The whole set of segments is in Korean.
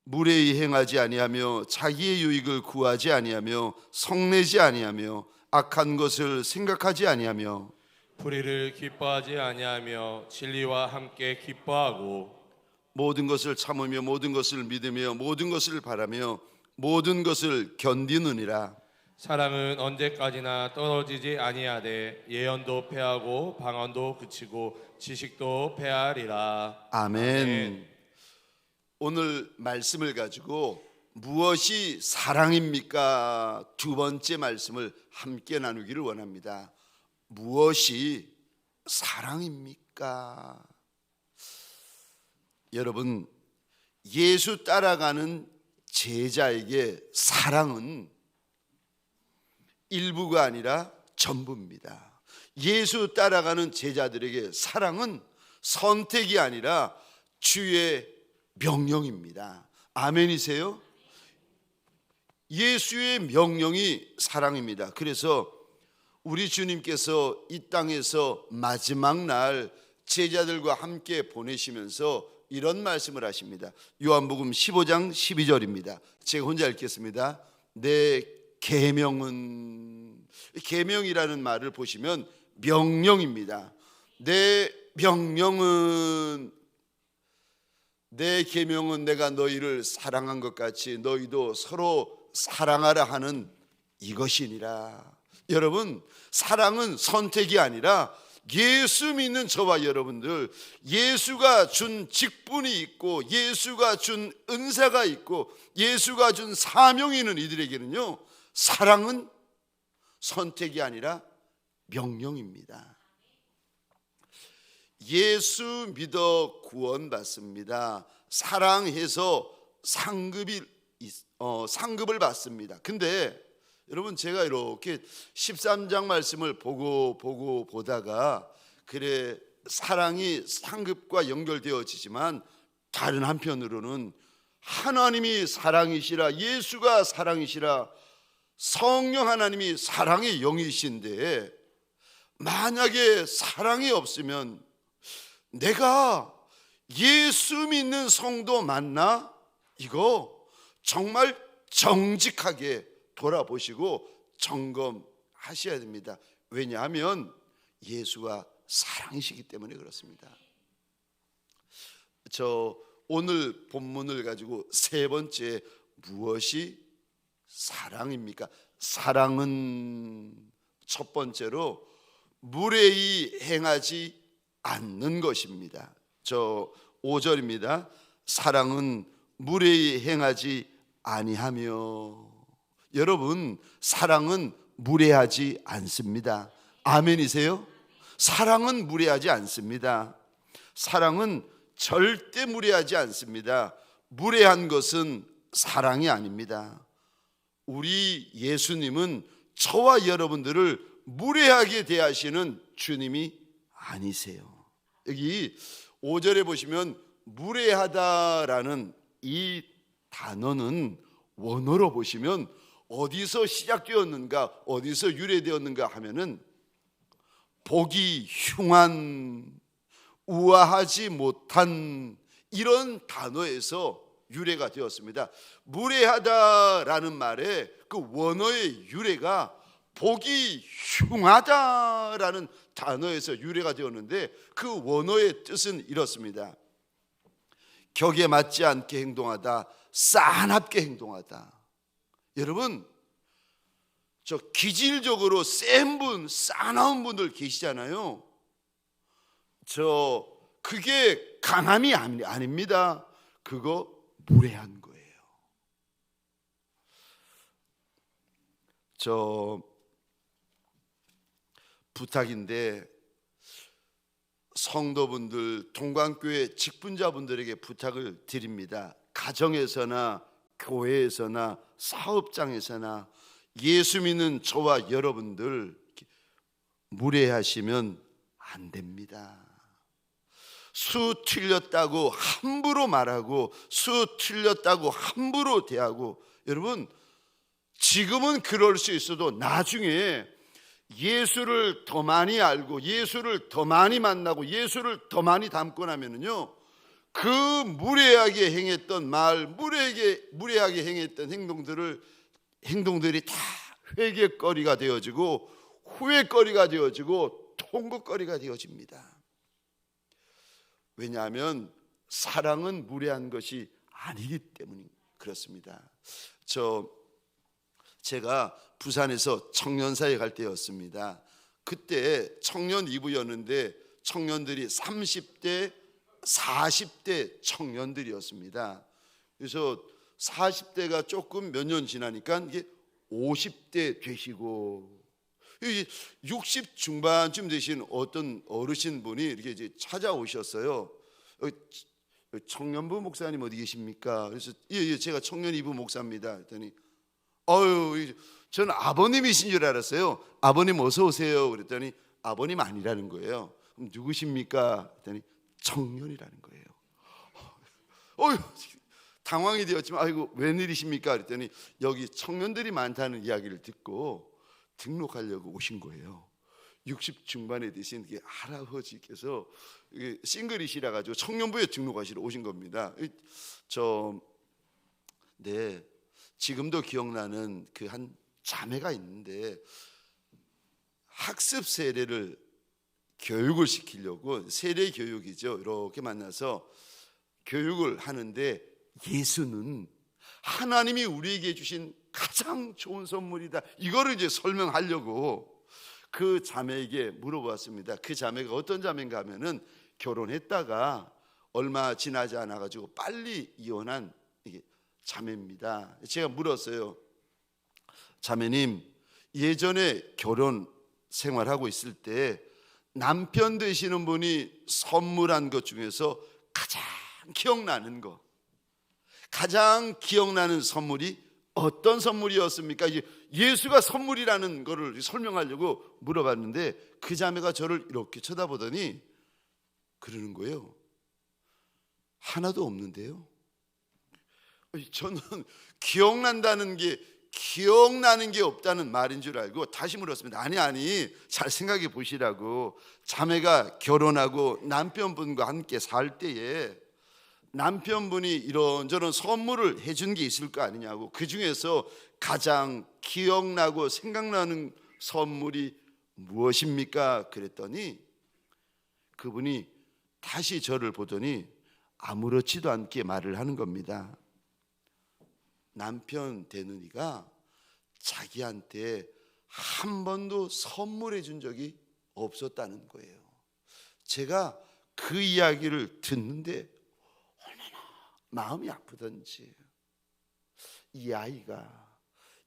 무례히 행하지 아니하며 자기의 유익을 구하지 아니하며 성내지 아니하며 악한 것을 생각하지 아니하며 불의를 기뻐하지 아니하며 진리와 함께 기뻐하고 모든 것을 참으며 모든 것을 믿으며 모든 것을 바라며 모든 것을 견디느니라. 사랑은 언제까지나 떨어지지 아니하되 예언도 패하고 방언도 그치고 지식도 패하리라. 아멘. 오늘 말씀을 가지고 무엇이 사랑입니까? 두 번째 말씀을 함께 나누기를 원합니다. 무엇이 사랑입니까? 여러분, 예수 따라가는 제자에게 사랑은 일부가 아니라 전부입니다. 예수 따라가는 제자들에게 사랑은 선택이 아니라 주의 명령입니다. 아멘이세요? 예수의 명령이 사랑입니다. 그래서 우리 주님께서 이 땅에서 마지막 날 제자들과 함께 보내시면서 이런 말씀을 하십니다. 요한복음 15장 12절입니다. 제가 혼자 읽겠습니다. 내 계명은, 계명이라는 말을 보시면 명령입니다. 내 계명은 내가 너희를 사랑한 것 같이 너희도 서로 사랑하라 하는 이것이니라. 여러분, 사랑은 선택이 아니라 예수 믿는 저와 여러분들, 예수가 준 직분이 있고 예수가 준 은사가 있고 예수가 준 사명이 있는 이들에게는요, 사랑은 선택이 아니라 명령입니다. 예수 믿어 구원받습니다. 사랑해서 상급을 받습니다. 근데 여러분, 제가 이렇게 13장 말씀을 보다가 그래, 사랑이 상급과 연결되어지지만 다른 한편으로는 하나님이 사랑이시라, 예수가 사랑이시라, 성령 하나님이 사랑의 영이신데 만약에 사랑이 없으면 내가 예수 믿는 성도 맞나? 이거 정말 정직하게 돌아보시고 점검하셔야 됩니다. 왜냐하면 예수가 사랑이시기 때문에 그렇습니다. 저 오늘 본문을 가지고 세 번째, 무엇이 사랑입니까? 사랑은 첫 번째로 무례히 행하지 않는 것입니다. 저 5절입니다. 사랑은 무례히 행하지 아니하며. 여러분, 사랑은 무례하지 않습니다. 아멘이세요? 사랑은 무례하지 않습니다. 사랑은 절대 무례하지 않습니다. 무례한 것은 사랑이 아닙니다. 우리 예수님은 저와 여러분들을 무례하게 대하시는 주님이 아니세요. 여기 5절에 보시면 무례하다라는 이 단어는 원어로 보시면 어디서 시작되었는가, 어디서 유래되었는가 하면은 보기 흉한, 우아하지 못한 이런 단어에서 유래가 되었습니다. 무례하다라는 말의 그 원어의 유래가 보기 흉하다라는 단어에서 유래가 되었는데 그 원어의 뜻은 이렇습니다. 격에 맞지 않게 행동하다, 싸납게 행동하다. 여러분, 저 기질적으로 센 분, 싸나운 분들 계시잖아요. 그게 강함이 아닙니다. 그거 무례한 거예요. 부탁인데, 성도분들, 동관교회 직분자분들에게 부탁을 드립니다. 가정에서나 교회에서나 사업장에서나 예수 믿는 저와 여러분들 무례하시면 안 됩니다. 수 틀렸다고 함부로 말하고 수 틀렸다고 함부로 대하고, 여러분, 지금은 그럴 수 있어도 나중에 예수를 더 많이 알고 예수를 더 많이 만나고 예수를 더 많이 닮고 나면은요, 그 무례하게 행했던 말, 무례하게 행했던 행동들이 다 회개거리가 되어지고 후회거리가 되어지고 통곡거리가 되어집니다. 왜냐하면 사랑은 무례한 것이 아니기 때문에 그렇습니다. 제가 부산에서 청년사에 갈 때였습니다. 그때 청년 2부였는데 청년들이 30대, 40대 청년들이었습니다. 그래서 40대가 조금 몇 년 지나니까 이게 50대 되시고 60 중반쯤 되신 어떤 어르신 분이 이렇게 이제 찾아오셨어요. 청년부 목사님 어디 계십니까? 그래서 예, 제가 청년 2부 목사입니다. 그랬더니 저는 아버님이신 줄 알았어요. 아버님 어서 오세요. 그랬더니 아버님 아니라는 거예요. 그럼 누구십니까? 그랬더니 청년이라는 거예요. 당황이 되었지만 아이고 웬일이십니까? 그랬더니 여기 청년들이 많다는 이야기를 듣고 등록하려고 오신 거예요. 60 중반에 되신 할아버지께서 싱글이시라 가지고 청년부에 등록하시러 오신 겁니다. 네, 지금도 기억나는 그 한 자매가 있는데 학습 세례를 교육을 시키려고 세례 교육이죠. 이렇게 만나서 교육을 하는데 예수는 하나님이 우리에게 주신 가장 좋은 선물이다. 이거를 이제 설명하려고 그 자매에게 물어보았습니다. 그 자매가 어떤 자매인가 하면은 결혼했다가 얼마 지나지 않아 가지고 빨리 이혼한 이게 자매입니다. 제가 물었어요. 자매님, 예전에 결혼 생활하고 있을 때 남편 되시는 분이 선물한 것 중에서 가장 기억나는 선물이 어떤 선물이었습니까? 예수가 선물이라는 것을 설명하려고 물어봤는데 그 자매가 저를 이렇게 쳐다보더니 그러는 거예요. 하나도 없는데요. 저는 기억나는 게 없다는 말인 줄 알고 다시 물었습니다. 아니 잘 생각해 보시라고. 자매가 결혼하고 남편분과 함께 살 때에 남편분이 이런저런 선물을 해준 게 있을 거 아니냐고. 그 중에서 가장 기억나고 생각나는 선물이 무엇입니까? 그랬더니 그분이 다시 저를 보더니 아무렇지도 않게 말을 하는 겁니다. 남편 되느니가 자기한테 한 번도 선물해 준 적이 없었다는 거예요. 제가 그 이야기를 듣는데 얼마나 마음이 아프던지.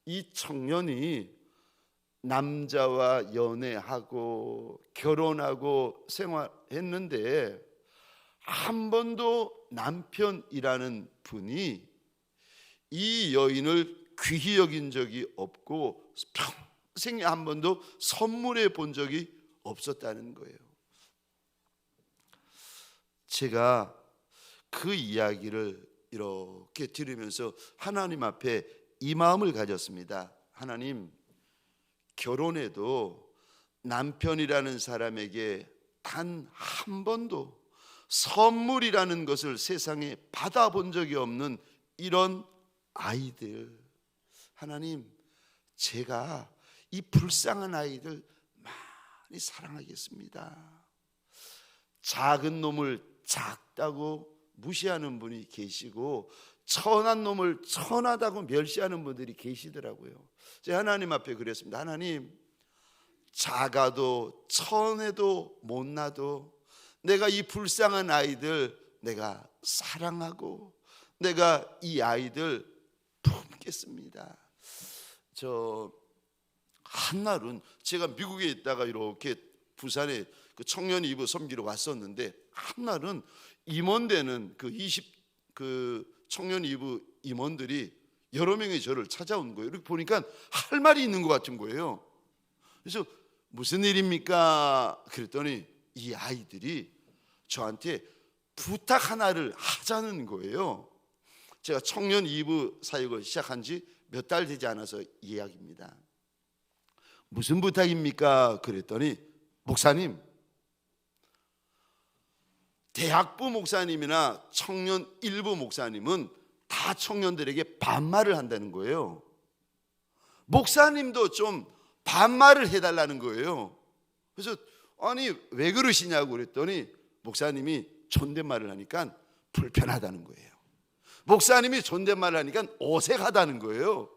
이 청년이 남자와 연애하고 결혼하고 생활했는데 한 번도 남편이라는 분이 이 여인을 귀히 여긴 적이 없고 평생에 한 번도 선물해 본 적이 없었다는 거예요. 제가 그 이야기를 이렇게 들으면서 하나님 앞에 이 마음을 가졌습니다. 하나님, 결혼해도 남편이라는 사람에게 단 한 번도 선물이라는 것을 세상에 받아본 적이 없는 이런 아이들, 하나님, 제가 이 불쌍한 아이들 많이 사랑하겠습니다. 작은 놈을 작다고 무시하는 분이 계시고 천한 놈을 천하다고 멸시하는 분들이 계시더라고요. 제가 하나님 앞에 그랬습니다. 하나님, 작아도 천해도 못나도 내가 이 불쌍한 아이들 내가 사랑하고 내가 이 아이들 품겠습니다. 한날은 제가 미국에 있다가 이렇게 부산에 그 청년 2부 섬기러 왔었는데 한날은 임원되는 그 청년 2부 임원들이 여러 명이 저를 찾아온 거예요. 이렇게 보니까 할 말이 있는 것 같은 거예요. 그래서 무슨 일입니까? 그랬더니 이 아이들이 저한테 부탁 하나를 하자는 거예요. 제가 청년 2부 사역을 시작한 지 몇 달 되지 않아서 이야기입니다. 무슨 부탁입니까? 그랬더니 목사님, 대학부 목사님이나 청년 일부 목사님은 다 청년들에게 반말을 한다는 거예요. 목사님도 좀 반말을 해달라는 거예요. 그래서 아니 왜 그러시냐고 그랬더니 목사님이 존댓말을 하니까 불편하다는 거예요. 목사님이 존댓말을 하니까 어색하다는 거예요.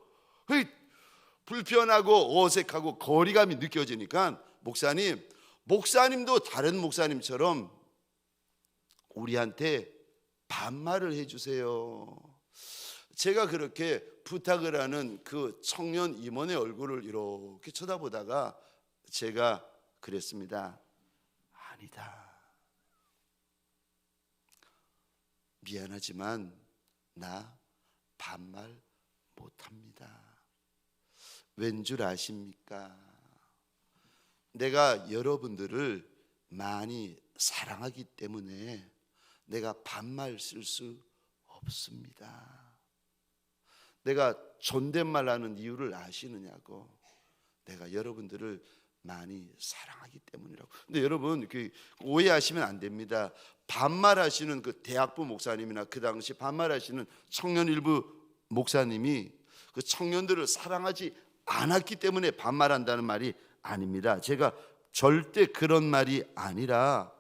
불편하고 어색하고 거리감이 느껴지니까 목사님도 다른 목사님처럼 우리한테 반말을 해주세요. 제가 그렇게 부탁을 하는 그 청년 임원의 얼굴을 이렇게 쳐다보다가 제가 그랬습니다. 아니다. 미안하지만 나 반말 못합니다. 왠 줄 아십니까? 내가 여러분들을 많이 사랑하기 때문에 내가 반말 쓸 수 없습니다. 내가 존댓말 하는 이유를 아시느냐고. 내가 여러분들을 많이 사랑하기 때문이라고. 근데 여러분 오해하시면 안 됩니다. 반말하시는 그 대학부 목사님이나 그 당시 반말하시는 청년 일부 목사님이 그 청년들을 사랑하지 않았기 때문에 반말한다는 말이 아닙니다. 제가 절대 그런 말이 아니라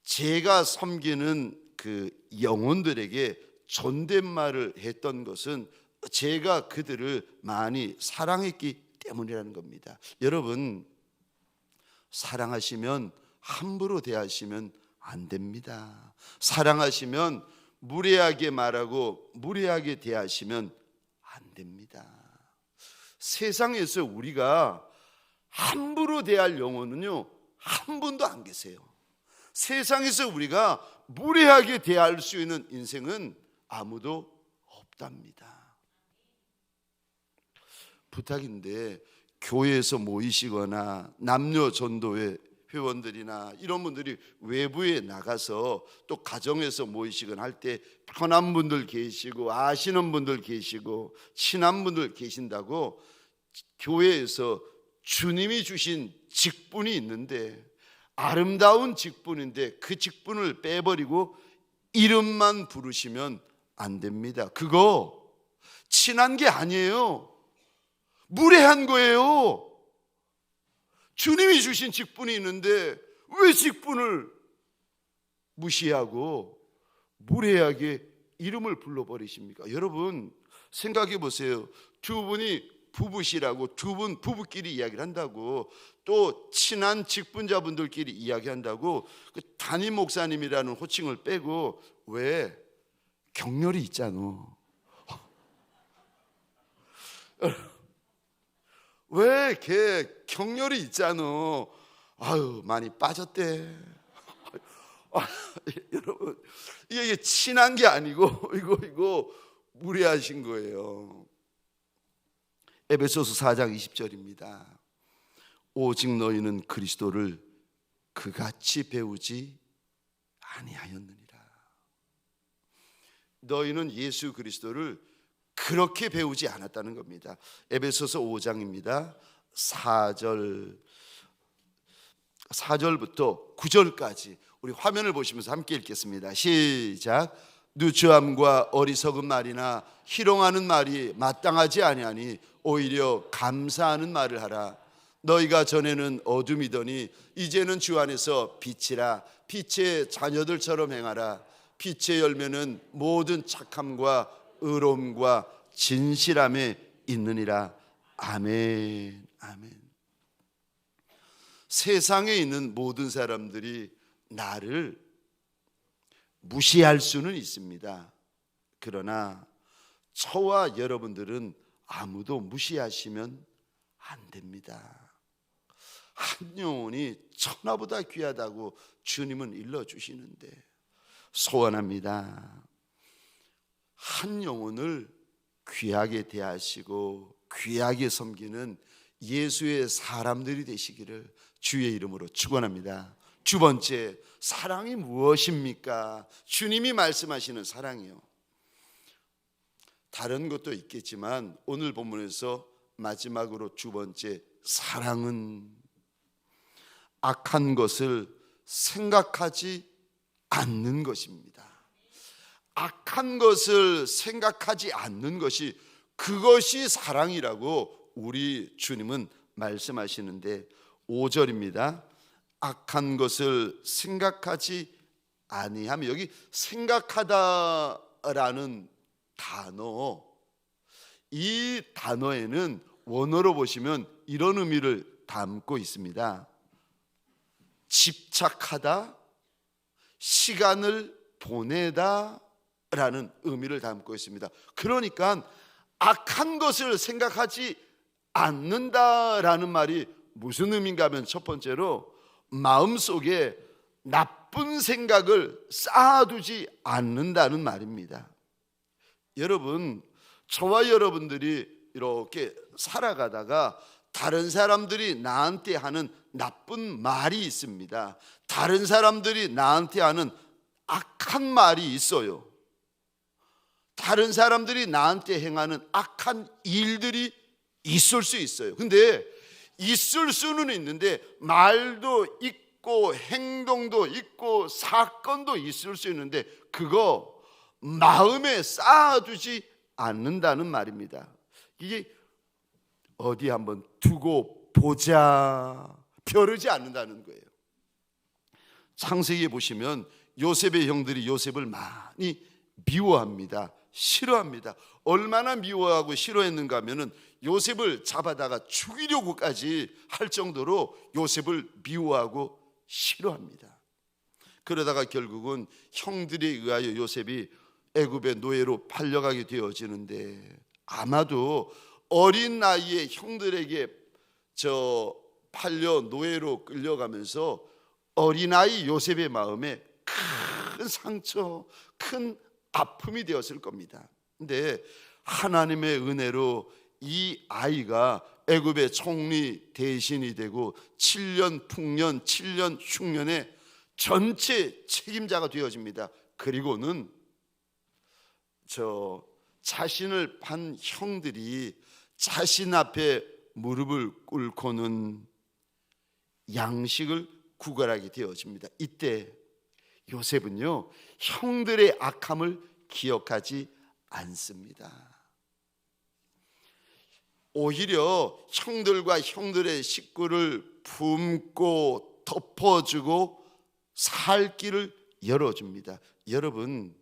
제가 섬기는 그 영혼들에게 존댓말을 했던 것은 제가 그들을 많이 사랑했기 때문이라는 겁니다. 여러분, 사랑하시면 함부로 대하시면 안 됩니다. 사랑하시면 무례하게 말하고 무례하게 대하시면 안 됩니다. 세상에서 우리가 함부로 대할 영혼은요 한 분도 안 계세요. 세상에서 우리가 무례하게 대할 수 있는 인생은 아무도 없답니다. 부탁인데 교회에서 모이시거나 남녀 전도회 회원들이나 이런 분들이 외부에 나가서 또 가정에서 모이시거나 할 때 편한 분들 계시고 아시는 분들 계시고 친한 분들 계신다고 교회에서 주님이 주신 직분이 있는데 아름다운 직분인데 그 직분을 빼버리고 이름만 부르시면 안 됩니다. 그거 친한 게 아니에요. 무례한 거예요. 주님이 주신 직분이 있는데 왜 직분을 무시하고 무례하게 이름을 불러버리십니까? 여러분 생각해 보세요. 두 분이 부부시라고 두 분 부부끼리 이야기를 한다고 또 친한 직분자분들끼리 이야기한다고 그 담임 목사님이라는 호칭을 빼고 왜 격렬이 있잖아. 왜 걔 격렬이 있잖아. 아유 많이 빠졌대. 여러분 이게 친한 게 아니고 이거 무례하신 거예요. 에베소서 4장 20절입니다. 오직 너희는 그리스도를 그같이 배우지 아니하였느니라. 너희는 예수 그리스도를 그렇게 배우지 않았다는 겁니다. 에베소서 5장입니다. 4절부터 9절까지 우리 화면을 보시면서 함께 읽겠습니다. 시작. 누추함과 어리석은 말이나 희롱하는 말이 마땅하지 아니하니 오히려 감사하는 말을 하라. 너희가 전에는 어둠이더니 이제는 주 안에서 빛이라. 빛의 자녀들처럼 행하라. 빛의 열매는 모든 착함과 의로움과 진실함에 있느니라. 아멘. 아멘. 세상에 있는 모든 사람들이 나를 무시할 수는 있습니다. 그러나 저와 여러분들은 아무도 무시하시면 안 됩니다. 한 영혼이 천하보다 귀하다고 주님은 일러주시는데 소원합니다. 한 영혼을 귀하게 대하시고 귀하게 섬기는 예수의 사람들이 되시기를 주의 이름으로 축원합니다. 두 번째, 사랑이 무엇입니까? 주님이 말씀하시는 사랑이요. 다른 것도 있겠지만 오늘 본문에서 마지막으로 두 번째, 사랑은 악한 것을 생각하지 않는 것입니다. 악한 것을 생각하지 않는 것이, 그것이 사랑이라고 우리 주님은 말씀하시는데 5절입니다. 악한 것을 생각하지 아니하며, 여기 생각하다라는 단어, 이 단어에는 원어로 보시면 이런 의미를 담고 있습니다. 집착하다, 시간을 보내다 라는 의미를 담고 있습니다. 그러니까 악한 것을 생각하지 않는다라는 말이 무슨 의미인가 하면, 첫 번째로 마음속에 나쁜 생각을 쌓아두지 않는다는 말입니다. 여러분, 저와 여러분들이 이렇게 살아가다가 다른 사람들이 나한테 하는 나쁜 말이 있습니다. 다른 사람들이 나한테 하는 악한 말이 있어요. 다른 사람들이 나한테 행하는 악한 일들이 있을 수 있어요. 근데 있을 수는 있는데 말도 있고 행동도 있고 사건도 있을 수 있는데 그거 마음에 쌓아두지 않는다는 말입니다. 이게 어디 한번 두고 보자, 벼르지 않는다는 거예요. 창세기에 보시면 요셉의 형들이 요셉을 많이 미워합니다. 싫어합니다. 얼마나 미워하고 싫어했는가 하면은 요셉을 잡아다가 죽이려고까지 할 정도로 요셉을 미워하고 싫어합니다. 그러다가 결국은 형들에 의하여 요셉이 애굽의 노예로 팔려가게 되어지는데, 아마도 어린 나이에 형들에게 팔려 노예로 끌려가면서 어린아이 요셉의 마음에 큰 상처, 큰 아픔이 되었을 겁니다. 근데 하나님의 은혜로 이 아이가 애굽의 총리 대신이 되고 7년 풍년, 7년 흉년의 전체 책임자가 되어집니다. 그리고는 자신을 판 형들이 자신 앞에 무릎을 꿇고는 양식을 구걸하게 되어집니다. 이때 요셉은요, 형들의 악함을 기억하지 않습니다. 오히려 형들과 형들의 식구를 품고 덮어주고 살 길을 열어줍니다. 여러분,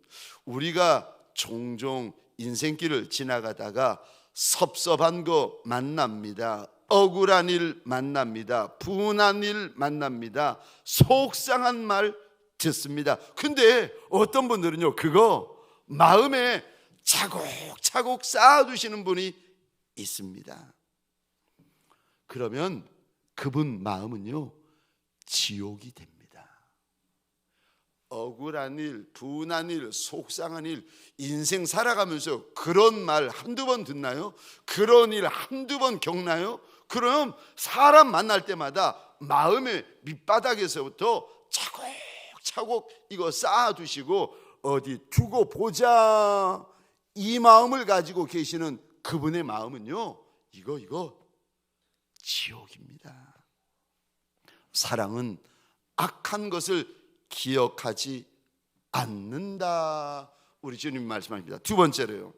우리가 종종 인생길을 지나가다가 섭섭한 거 만납니다. 억울한 일 만납니다. 분한 일 만납니다. 속상한 말 듣습니다. 근데 어떤 분들은요, 그거 마음에 차곡차곡 쌓아두시는 분이 있습니다. 그러면 그분 마음은요, 지옥이 됩니다. 억울한 일, 분한 일, 속상한 일, 인생 살아가면서 그런 말 한두 번 듣나요? 그런 일 한두 번 겪나요? 그럼 사람 만날 때마다 마음의 밑바닥에서부터 차곡차곡 이거 쌓아두시고 어디 두고 보자, 이 마음을 가지고 계시는 그분의 마음은요, 이거 지옥입니다. 사랑은 악한 것을 기억하지 않는다, 우리 주님 말씀하십니다. 두 번째로요,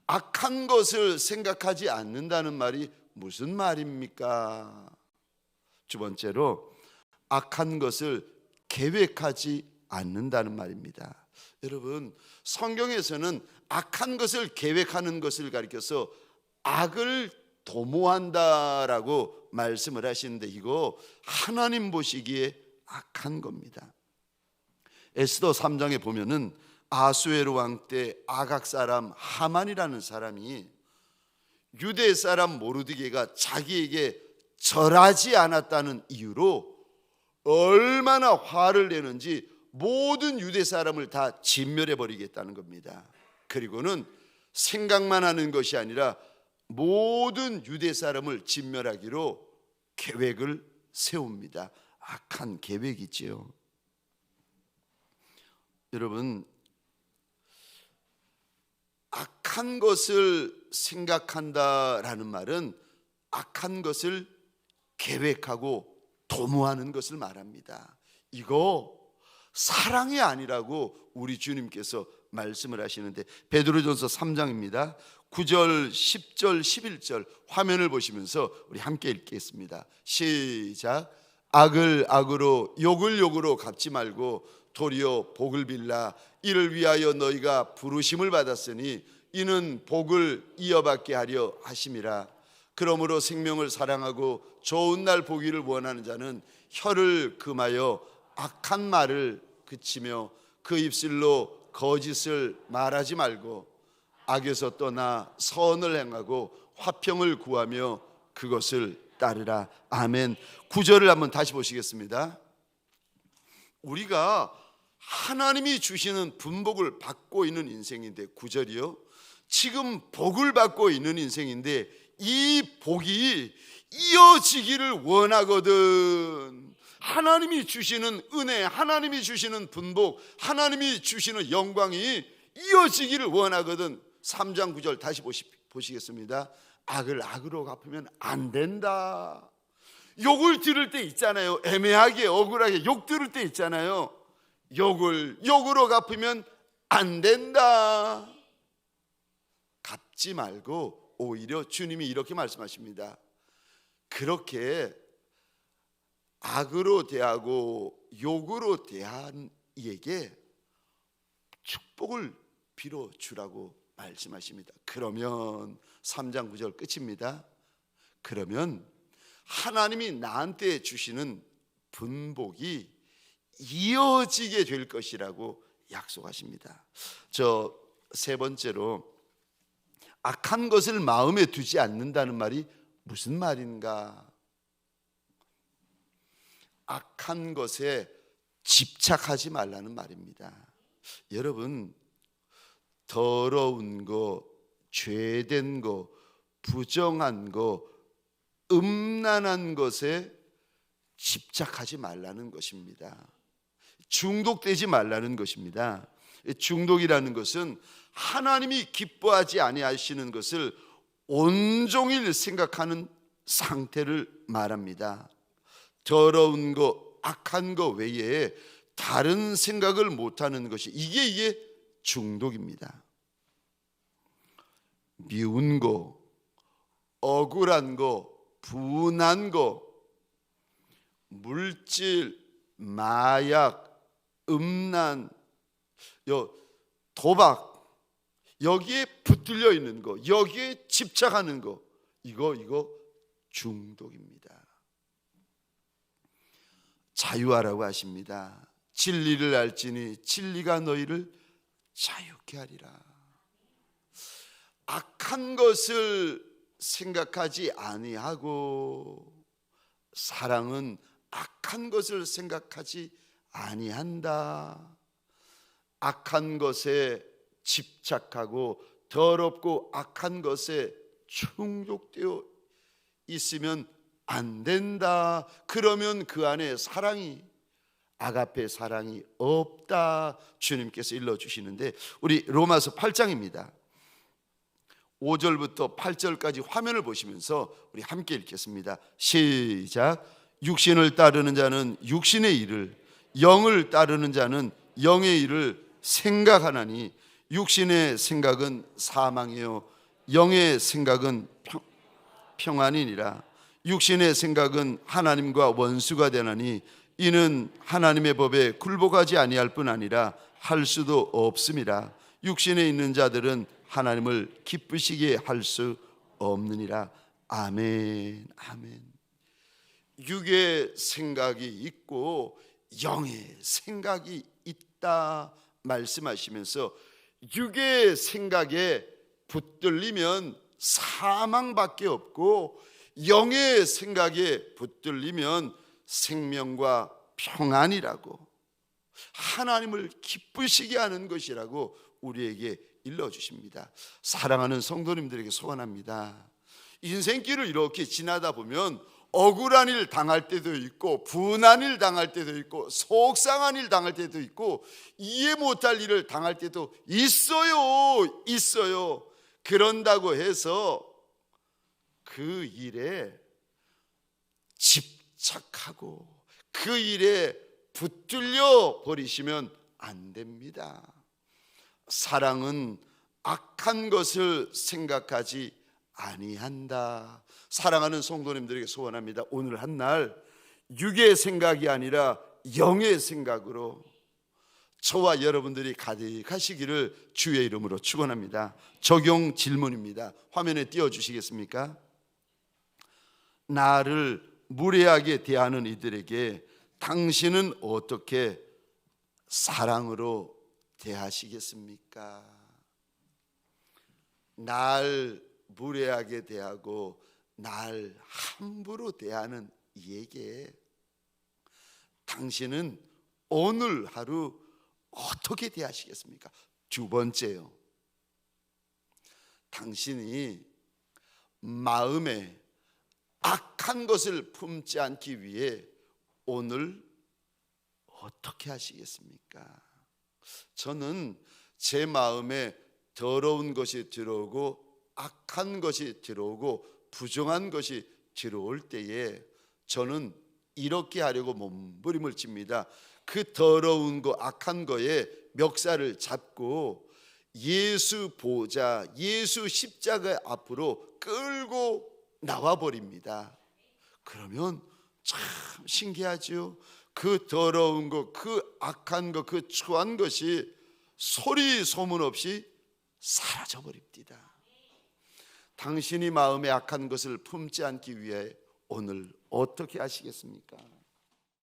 악한 것을 생각하지 않는다는 말이 무슨 말입니까? 두 번째로, 악한 것을 계획하지 않는다는 말입니다. 여러분, 성경에서는 악한 것을 계획하는 것을 가리켜서 악을 도모한다라고 말씀을 하시는데, 이거 하나님 보시기에 악한 겁니다. 에스더 3장에 보면은 아수에로 왕 때 아각 사람 하만이라는 사람이 유대 사람 모르드게가 자기에게 절하지 않았다는 이유로 얼마나 화를 내는지 모든 유대 사람을 다 진멸해 버리겠다는 겁니다. 그리고는 생각만 하는 것이 아니라 모든 유대 사람을 진멸하기로 계획을 세웁니다. 악한 계획이지요. 여러분, 악한 것을 생각한다라는 말은 악한 것을 계획하고 도모하는 것을 말합니다. 이거 사랑이 아니라고 우리 주님께서 말씀을 하시는데, 베드로전서 3장입니다. 9절, 10절, 11절 화면을 보시면서 우리 함께 읽겠습니다. 시작. 악을 악으로 욕을 욕으로 갚지 말고 도리어 복을 빌라. 이를 위하여 너희가 부르심을 받았으니 이는 복을 이어받게 하려 하심이라. 그러므로 생명을 사랑하고 좋은 날 보기를 원하는 자는 혀를 금하여 악한 말을 그치며 그 입술로 거짓을 말하지 말고 악에서 떠나 선을 행하고 화평을 구하며 그것을 따르라. 아멘. 9절을 한번 다시 보시겠습니다. 우리가 하나님이 주시는 분복을 받고 있는 인생인데, 9절이요, 지금 복을 받고 있는 인생인데 이 복이 이어지기를 원하거든. 하나님이 주시는 은혜, 하나님이 주시는 분복, 하나님이 주시는 영광이 이어지기를 원하거든. 3장 9절 다시 보시겠습니다. 악을 악으로 갚으면 안 된다. 욕을 들을 때 있잖아요. 애매하게 억울하게 욕 들을 때 있잖아요. 욕을 욕으로 갚으면 안 된다. 갚지 말고 오히려 주님이 이렇게 말씀하십니다. 그렇게 악으로 대하고 욕으로 대한 이에게 축복을 빌어주라고 말씀하십니다. 그러면 3장 9절 끝입니다. 그러면 하나님이 나한테 주시는 분복이 이어지게 될 것이라고 약속하십니다. 저 세 번째로, 악한 것을 마음에 두지 않는다는 말이 무슨 말인가? 악한 것에 집착하지 말라는 말입니다. 여러분, 더러운 거, 죄된 거, 부정한 거, 음란한 것에 집착하지 말라는 것입니다. 중독되지 말라는 것입니다. 중독이라는 것은 하나님이 기뻐하지 아니하시는 것을 온종일 생각하는 상태를 말합니다. 더러운 거, 악한 거 외에 다른 생각을 못하는 것이 이게 중독입니다. 미운 거, 억울한 거, 분한 거, 물질, 마약, 음란, 도박, 여기에 붙들려 있는 거, 여기에 집착하는 거, 이거 중독입니다. 자유하라고 하십니다. 진리를 알지니 진리가 너희를 자유케 하리라. 악한 것을 생각하지 아니하고 사랑은 악한 것을 생각하지 아니한다. 악한 것에 집착하고 더럽고 악한 것에 충족되어 있으면 안 된다. 그러면 그 안에 사랑이, 아가페 사랑이 없다. 주님께서 일러주시는데, 우리 로마서 8장입니다. 5절부터 8절까지 화면을 보시면서 우리 함께 읽겠습니다. 시작. 육신을 따르는 자는 육신의 일을, 영을 따르는 자는 영의 일을 생각하나니 육신의 생각은 사망이요 영의 생각은 평안이니라. 육신의 생각은 하나님과 원수가 되나니 이는 하나님의 법에 굴복하지 아니할 뿐 아니라 할 수도 없음이라. 육신에 있는 자들은 하나님을 기쁘시게 할 수 없느니라. 아멘. 아멘. 육의 생각이 있고 영의 생각이 있다 말씀하시면서, 육의 생각에 붙들리면 사망밖에 없고 영의 생각에 붙들리면 생명과 평안이라고, 하나님을 기쁘시게 하는 것이라고 우리에게 일러주십니다. 사랑하는 성도님들에게 소원합니다. 인생길을 이렇게 지나다 보면 억울한 일 당할 때도 있고, 분한 일 당할 때도 있고, 속상한 일 당할 때도 있고, 이해 못할 일을 당할 때도 있어요. 그런다고 해서 그 일에 집착하고 그 일에 붙들려 버리시면 안 됩니다. 사랑은 악한 것을 생각하지 아니한다. 사랑하는 성도님들에게 소원합니다. 오늘 한 날 육의 생각이 아니라 영의 생각으로 저와 여러분들이 가득하시기를 주의 이름으로 축원합니다. 적용 질문입니다. 화면에 띄워주시겠습니까? 나를 무례하게 대하는 이들에게 당신은 어떻게 사랑으로 대하시겠습니까? 날 무례하게 대하고 날 함부로 대하는 이에게 당신은 오늘 하루 어떻게 대하시겠습니까? 두 번째요, 당신이 마음에 악한 것을 품지 않기 위해 오늘 어떻게 하시겠습니까? 저는 제 마음에 더러운 것이 들어오고 악한 것이 들어오고 부정한 것이 들어올 때에 저는 이렇게 하려고 몸부림을 칩니다. 그 더러운 거, 악한 거에 멱살을 잡고 예수 보좌, 예수 십자가 앞으로 끌고 나와 버립니다. 그러면 참 신기하죠. 그 더러운 거, 그 악한 거, 그 추한 것이 소리 소문 없이 사라져 버립니다. 당신이 마음에 악한 것을 품지 않기 위해 오늘 어떻게 하시겠습니까?